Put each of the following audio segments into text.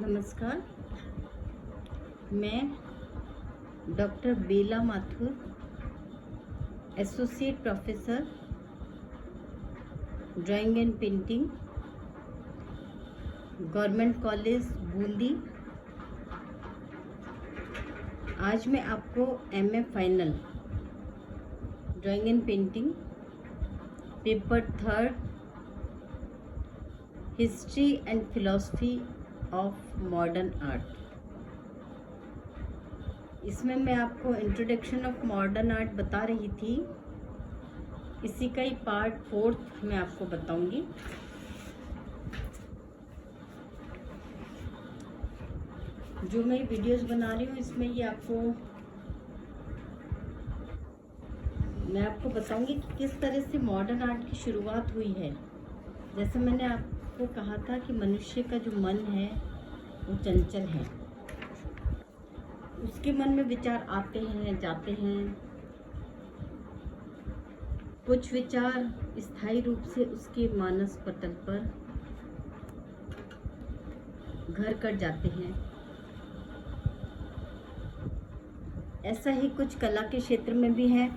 नमस्कार। मैं doctor Bela Mathur, associate professor drawing and painting, government college Bundi. आज मैं आपको MA final drawing and painting paper 3 history and philosophy of modern art, इसमें मैं आपको इंट्रोडक्शन ऑफ मॉडर्न आर्ट बता रही थी। इसी का ही पार्ट 4 मैं आपको बताऊंगी। जो मैं वीडियोस बना रही हूँ इसमें ये मैं आपको बताऊंगी कि किस तरह से मॉडर्न आर्ट की शुरुआत हुई है। जैसे मैंने आपको कहा था कि मनुष्य का जो मन है वो चंचल है, उसके मन में विचार आते हैं जाते हैं। कुछ विचार स्थायी रूप से उसके मानस पटल पर घर कर जाते हैं। ऐसा ही कुछ कला के क्षेत्र में भी है,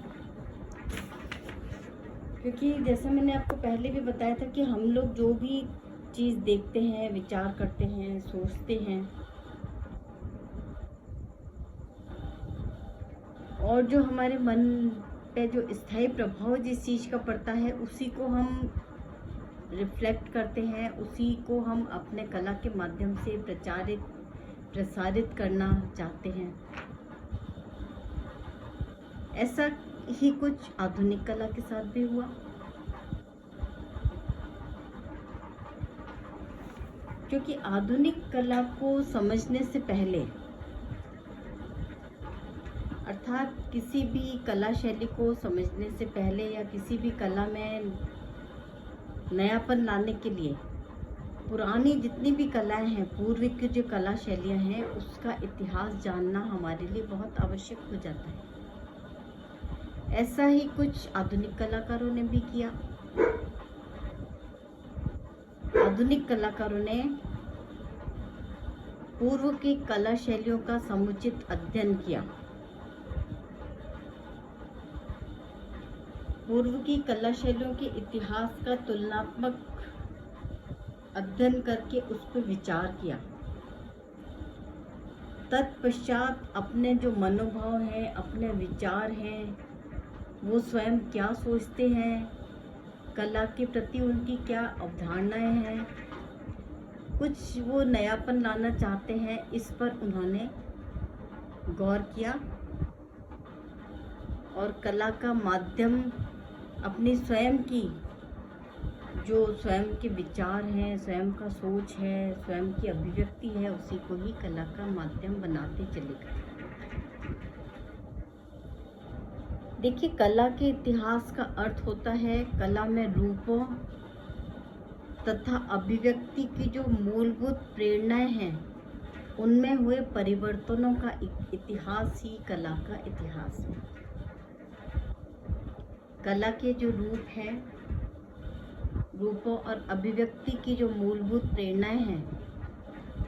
क्योंकि जैसा मैंने आपको पहले भी बताया था कि हम लोग जो भी चीज़ देखते हैं, विचार करते हैं, सोचते हैं, और जो हमारे मन पे जो स्थायी प्रभाव जिस चीज़ का पड़ता है उसी को हम रिफ्लेक्ट करते हैं, उसी को हम अपने कला के माध्यम से प्रसारित करना चाहते हैं। ऐसा ही कुछ आधुनिक कला के साथ भी हुआ। क्योंकि आधुनिक कला को समझने से पहले, अर्थात किसी भी कला शैली को समझने से पहले या किसी भी कला में नयापन लाने के लिए पुरानी जितनी भी कलाएं हैं, पूर्व की जो कला शैलियां हैं, उसका इतिहास जानना हमारे लिए बहुत आवश्यक हो जाता है। ऐसा ही कुछ आधुनिक कलाकारों ने भी किया। आधुनिक कलाकारों ने पूर्व की कला शैलियों का समुचित अध्ययन किया। पूर्व की कला शैलियों के इतिहास का तुलनात्मक अध्ययन करके उस पर विचार किया। तत्पश्चात अपने जो मनोभाव हैं, अपने विचार हैं, वो स्वयं क्या सोचते हैं, कला के प्रति उनकी क्या अवधारणाएं हैं, कुछ वो नयापन लाना चाहते हैं, इस पर उन्होंने गौर किया और कला का माध्यम अपनी स्वयं के विचार हैं, स्वयं का सोच है, स्वयं की अभिव्यक्ति है, उसी को ही कला का माध्यम बनाते चले गए। देखिए, कला के इतिहास का अर्थ होता है कला में रूपों तथा अभिव्यक्ति की जो मूलभूत प्रेरणाएं हैं, उनमें हुए परिवर्तनों का इतिहास ही कला का इतिहास है। कला के जो रूप हैं, रूपों और अभिव्यक्ति की जो मूलभूत प्रेरणाएं हैं,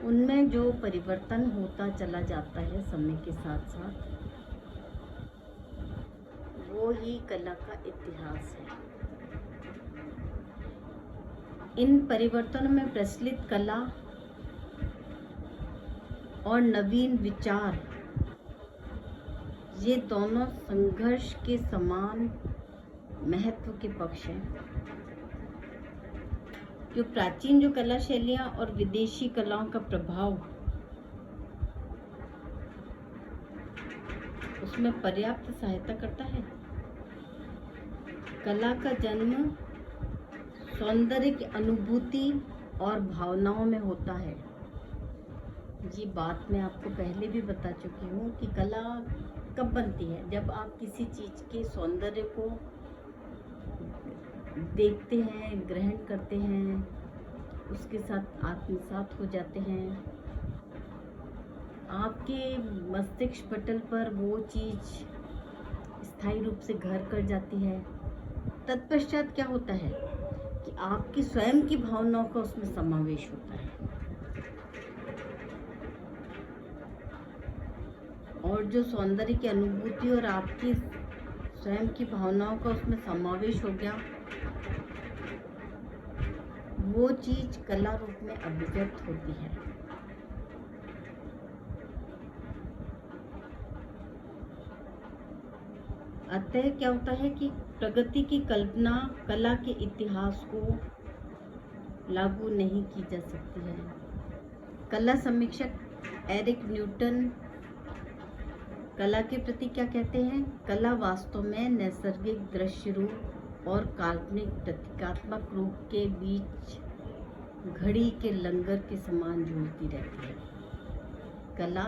उनमें जो परिवर्तन होता चला जाता है समय के साथ साथ, वो ही कला का इतिहास है। इन परिवर्तनों में प्रचलित कला और नवीन विचार, ये दोनों संघर्ष के समान महत्व के पक्ष हैं। जो प्राचीन जो कला शैलियाँ और विदेशी कलाओं का प्रभाव, उसमें पर्याप्त सहायता करता है। कला का जन्म सौंदर्य की अनुभूति और भावनाओं में होता है। ये बात मैं आपको पहले भी बता चुकी हूँ कि कला कब बनती है, जब आप किसी चीज़ के सौंदर्य को देखते हैं, ग्रहण करते हैं, उसके साथ आत्मसात हो जाते हैं। आपके मस्तिष्क पटल पर वो चीज़ स्थायी रूप से घर कर जाती है। तत्पश्चात क्या होता है कि आपकी स्वयं की भावनाओं का उसमें समावेश होता है। और जो सौंदर्य की अनुभूति और आपकी स्वयं की भावनाओं का उसमें समावेश हो गया, वो चीज कला रूप में अभिव्यक्त होती है। अतः क्या होता है कि प्रगति की कल्पना कला के इतिहास को लागू नहीं की जा सकती है। कला समीक्षक एरिक न्यूटन कला के प्रति क्या कहते हैं? कला वास्तव में नैसर्गिक दृश्य रूप और काल्पनिक प्रतीकात्मक रूप के बीच घड़ी के लंगर के समान झूलती रहती है। कला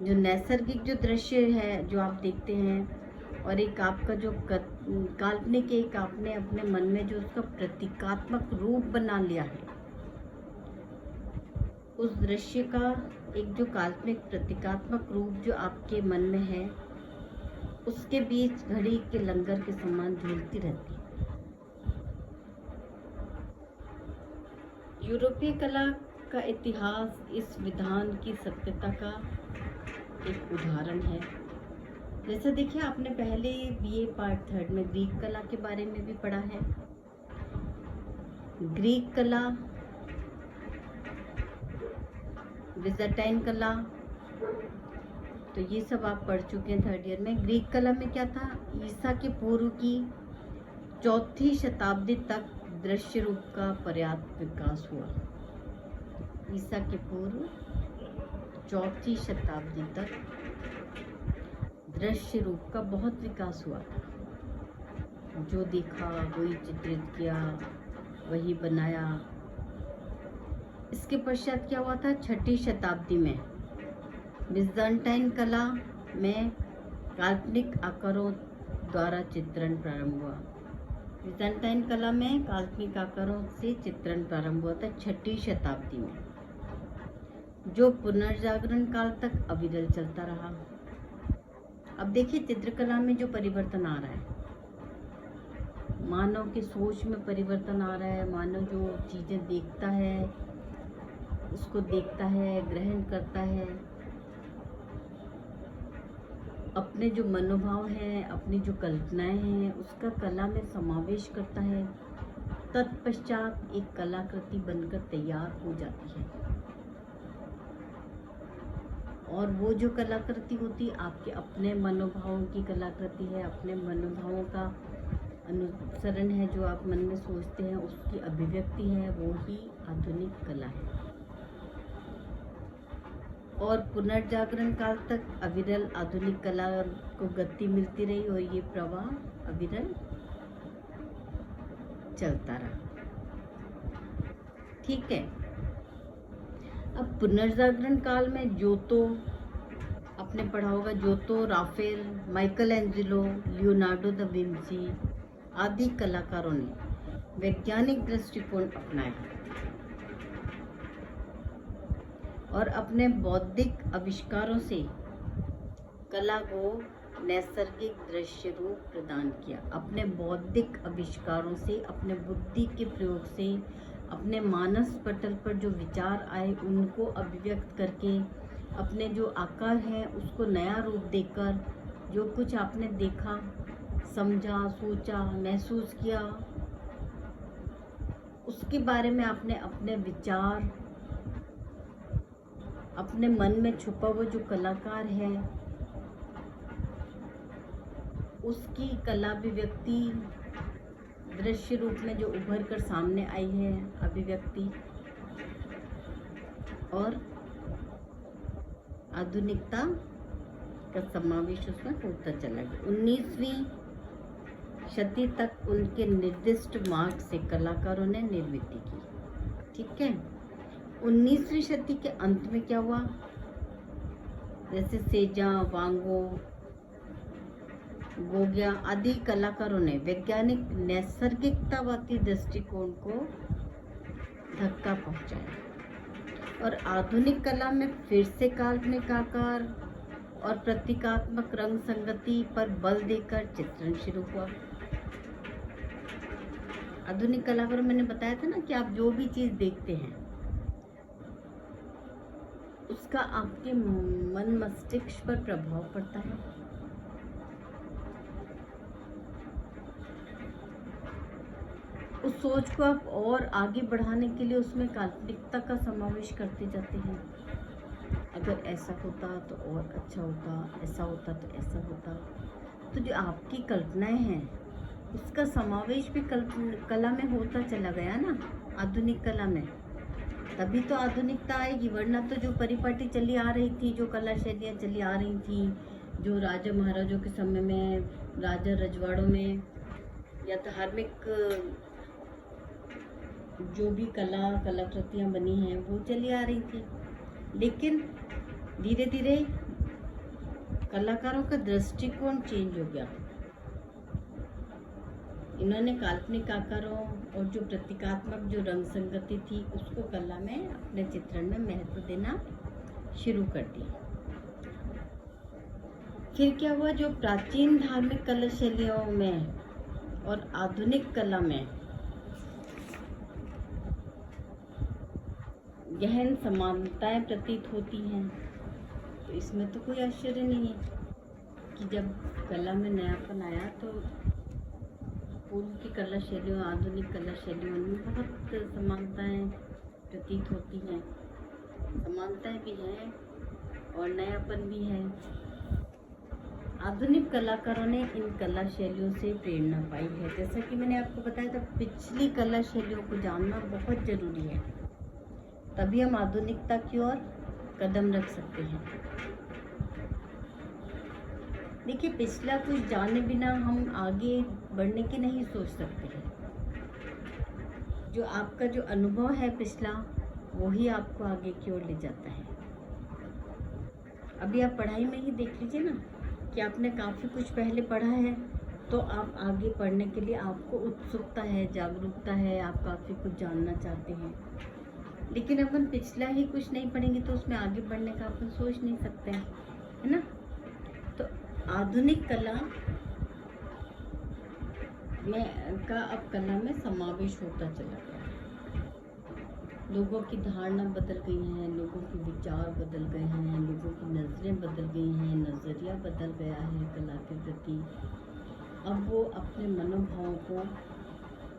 जो नैसर्गिक जो दृश्य है जो आप देखते हैं, और एक आपका जो काल्पनिक, एक आपने अपने मन में जो उसका प्रतीकात्मक रूप बना लिया है, उस दृश्य का एक जो काल्पनिक प्रतीकात्मक रूप जो आपके मन में है, उसके बीच घड़ी के लंगर के समान झूलती रहती है। यूरोपीय कला का इतिहास इस विधान की सत्यता का एक उदाहरण है। जैसे देखिए, आपने पहले बीए पार्ट 3 में ग्रीक कला के बारे में भी पढ़ा है। ग्रीक कला, बिज़ंटाइन कला, तो ये सब आप पढ़ चुके हैं 3rd ईयर में। ग्रीक कला में क्या था? ईसा के पूर्व की 4वीं शताब्दी तक दृश्य रूप का पर्याप्त विकास हुआ। ईसा के पूर्व 4वीं शताब्दी तक दृश्य रूप का बहुत विकास हुआ था। जो देखा वही चित्रित किया, वही बनाया। इसके पश्चात क्या हुआ था? 6वीं शताब्दी में बिज़ंटाइन कला में काल्पनिक आकारों द्वारा चित्रण प्रारंभ हुआ। बिज़ंटाइन कला में काल्पनिक आकारों से चित्रण प्रारंभ हुआ था 6वीं शताब्दी में, जो पुनर्जागरण काल तक अविरल चलता रहा। अब देखिए, चित्रकला में जो परिवर्तन आ रहा है, मानव की सोच में परिवर्तन आ रहा है। मानव जो चीज़ें देखता है, उसको देखता है, ग्रहण करता है, अपने जो मनोभाव हैं, अपनी जो कल्पनाएं हैं, उसका कला में समावेश करता है। तत्पश्चात एक कलाकृति बनकर तैयार हो जाती है, और वो जो कलाकृति होती है आपके अपने मनोभावों की कलाकृति है, अपने मनोभावों का अनुसरण है। जो आप मन में सोचते हैं उसकी अभिव्यक्ति है, वो ही आधुनिक कला है। और पुनर्जागरण काल तक अविरल आधुनिक कला को गति मिलती रही, और ये प्रवाह अविरल चलता रहा। ठीक है। अब पुनर्जागरण काल में जोतो, आपने पढ़ा होगा, Giotto, Raphael, Michelangelo, Leonardo da Vinci आदि कलाकारों ने वैज्ञानिक दृष्टिकोण अपनाया और अपने बौद्धिक आविष्कारों से कला को नैसर्गिक दृश्य रूप प्रदान किया। अपने बौद्धिक आविष्कारों से, अपने बुद्धि के प्रयोग से, अपने मानस पटल पर जो विचार आए उनको अभिव्यक्त करके, अपने जो आकार हैं उसको नया रूप देकर, जो कुछ आपने देखा, समझा, सोचा, महसूस किया, उसके बारे में आपने अपने विचार, अपने मन में छुपा हुआ जो कलाकार है उसकी कला अभिव्यक्ति दृश्य रूप में जो उभर कर सामने आई है, अभिव्यक्ति, और आधुनिकता का समावेश उसमें होता चला गया। 19वीं शती तक उनके निर्दिष्ट मार्ग से कलाकारों ने निर्मित की। ठीक है। 19वीं शती के अंत में क्या हुआ? जैसे सेजा, वांगो, गोगिया आदि कलाकारों ने वैज्ञानिक नैसर्गिकतावादी दृष्टिकोण को धक्का पहुंचाया और आधुनिक कला में फिर से काल्पनिक आकार और प्रतीकात्मक रंग संगति पर बल देकर चित्रण शुरू हुआ। आधुनिक कलाकारों, मैंने बताया था ना कि आप जो भी चीज देखते हैं उसका आपके मन मस्तिष्क पर प्रभाव पड़ता है। उस सोच को आप और आगे बढ़ाने के लिए उसमें काल्पनिकता का समावेश करते जाते हैं। अगर ऐसा होता तो और अच्छा होता, ऐसा होता तो ऐसा होता। तो जो आपकी कल्पनाएं हैं उसका समावेश भी कला में होता चला गया ना, आधुनिक कला में। तभी तो आधुनिकता आएगी, वरना तो जो परिपाटी चली आ रही थी, जो कला शैलियाँ चली आ रही थी, जो राजा महाराजों के समय में, राजा रजवाड़ों में, या धार्मिक जो भी कलाकृतियाँ बनी हैं वो चली आ रही थी। लेकिन धीरे धीरे कलाकारों का दृष्टिकोण चेंज हो गया। इन्होंने काल्पनिक आकारों और जो प्रतीकात्मक जो रंग संगति थी उसको कला में, अपने चित्रण में महत्व देना शुरू कर दिया। फिर क्या हुआ, जो प्राचीन धार्मिक कला शैलियों में और आधुनिक कला में गहन समानताएं प्रतीत होती हैं, तो इसमें तो कोई आश्चर्य नहीं है कि जब कला में नयापन आया तो पूर्व की कला शैलियों, आधुनिक कला शैलियों में बहुत समानताएं प्रतीत होती हैं। समानताएं भी हैं और नयापन भी है। आधुनिक कलाकारों ने इन कला शैलियों से प्रेरणा पाई है। जैसा कि मैंने आपको बताया था, पिछली कला शैलियों को जानना बहुत ज़रूरी है, तभी हम आधुनिकता की ओर कदम रख सकते हैं। देखिए, पिछला कुछ जाने बिना हम आगे बढ़ने की नहीं सोच सकते हैं। जो आपका जो अनुभव है पिछला, वही आपको आगे की ओर ले जाता है। अभी आप पढ़ाई में ही देख लीजिए ना कि आपने काफ़ी कुछ पहले पढ़ा है, तो आप आगे पढ़ने के लिए आपको उत्सुकता है, जागरूकता है, आप काफ़ी कुछ जानना चाहते हैं। लेकिन अपन पिछला ही कुछ नहीं पढ़ेंगे तो उसमें आगे बढ़ने का अपन सोच नहीं सकते हैं, है ना। तो आधुनिक कला में का अब कला में समावेश होता चला गया है। लोगों की धारणा बदल गई हैं, लोगों के विचार बदल गए हैं, लोगों की नज़रें बदल गई हैं, नज़रिया बदल गया है कला के प्रति। अब वो अपने मनोभावों को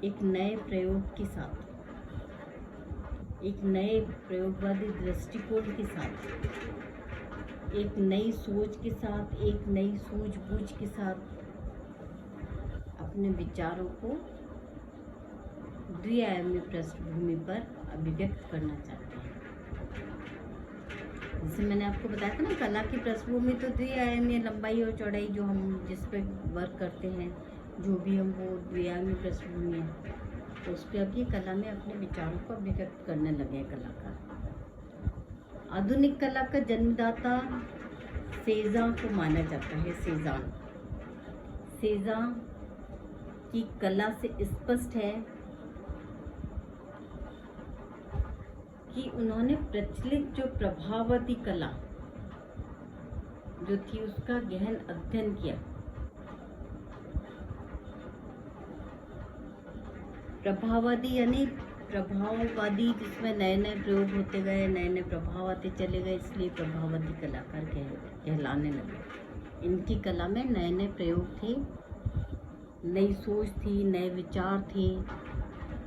एक नए प्रयोग के साथ, एक नए प्रयोगवादी दृष्टिकोण के साथ, एक नई सोच के साथ, एक नई सूझबूझ के साथ अपने विचारों को द्विआयामी पृष्ठभूमि पर अभिव्यक्त करना चाहते हैं। जैसे मैंने आपको बताया था ना, कला की पृष्ठभूमि तो द्विआयामी, लंबाई और चौड़ाई जो हम जिस पे वर्क करते हैं, जो भी हम, वो द्विआयामी पृष्ठभूमि है। तो उस पर अब ये कला में अपने विचारों को अभिव्यक्त करने लगे हैं कलाकार। आधुनिक कला का जन्मदाता सेज़ान को माना जाता है। सेज़ान की कला से स्पष्ट है कि उन्होंने प्रचलित जो प्रभाववादी कला जो थी उसका गहन अध्ययन किया। प्रभाववादी यानी प्रभाववादी जिसमें नए नए प्रयोग होते गए, नए नए प्रभाव आते चले गए, इसलिए प्रभाववादी कलाकार कहलाने लगे। इनकी कला में नए नए प्रयोग थे, नई सोच थी, नए विचार थे,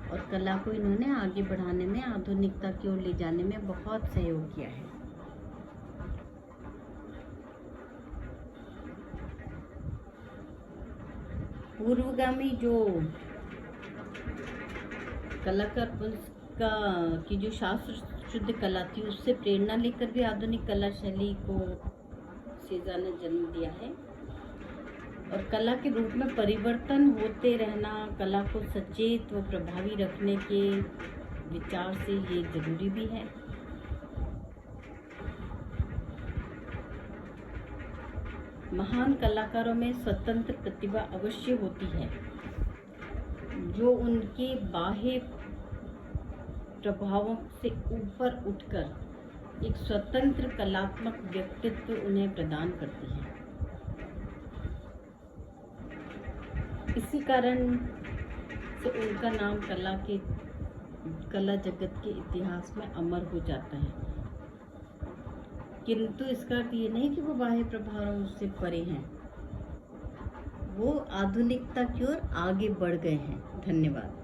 और कला को इन्होंने आगे बढ़ाने में, आधुनिकता की ओर ले जाने में बहुत सहयोग किया है। पूर्वगामी जो कलाकार की जो शास्त्र शुद्ध कला थी, उससे प्रेरणा लेकर भी आधुनिक कला शैली को सेज़ान ने जन्म दिया है। और कला के रूप में परिवर्तन होते रहना, कला को सचेत व प्रभावी रखने के विचार से ये जरूरी भी है। महान कलाकारों में स्वतंत्र प्रतिभा अवश्य होती है, जो उनके बाह्य प्रभावों से ऊपर उठकर एक स्वतंत्र कलात्मक व्यक्तित्व उन्हें प्रदान करती है। इसी कारण से उनका नाम कला जगत के इतिहास में अमर हो जाता है। किंतु इसका अर्थ ये नहीं कि वो बाह्य प्रभावों से परे हैं, वो आधुनिकता की ओर आगे बढ़ गए हैं। धन्यवाद।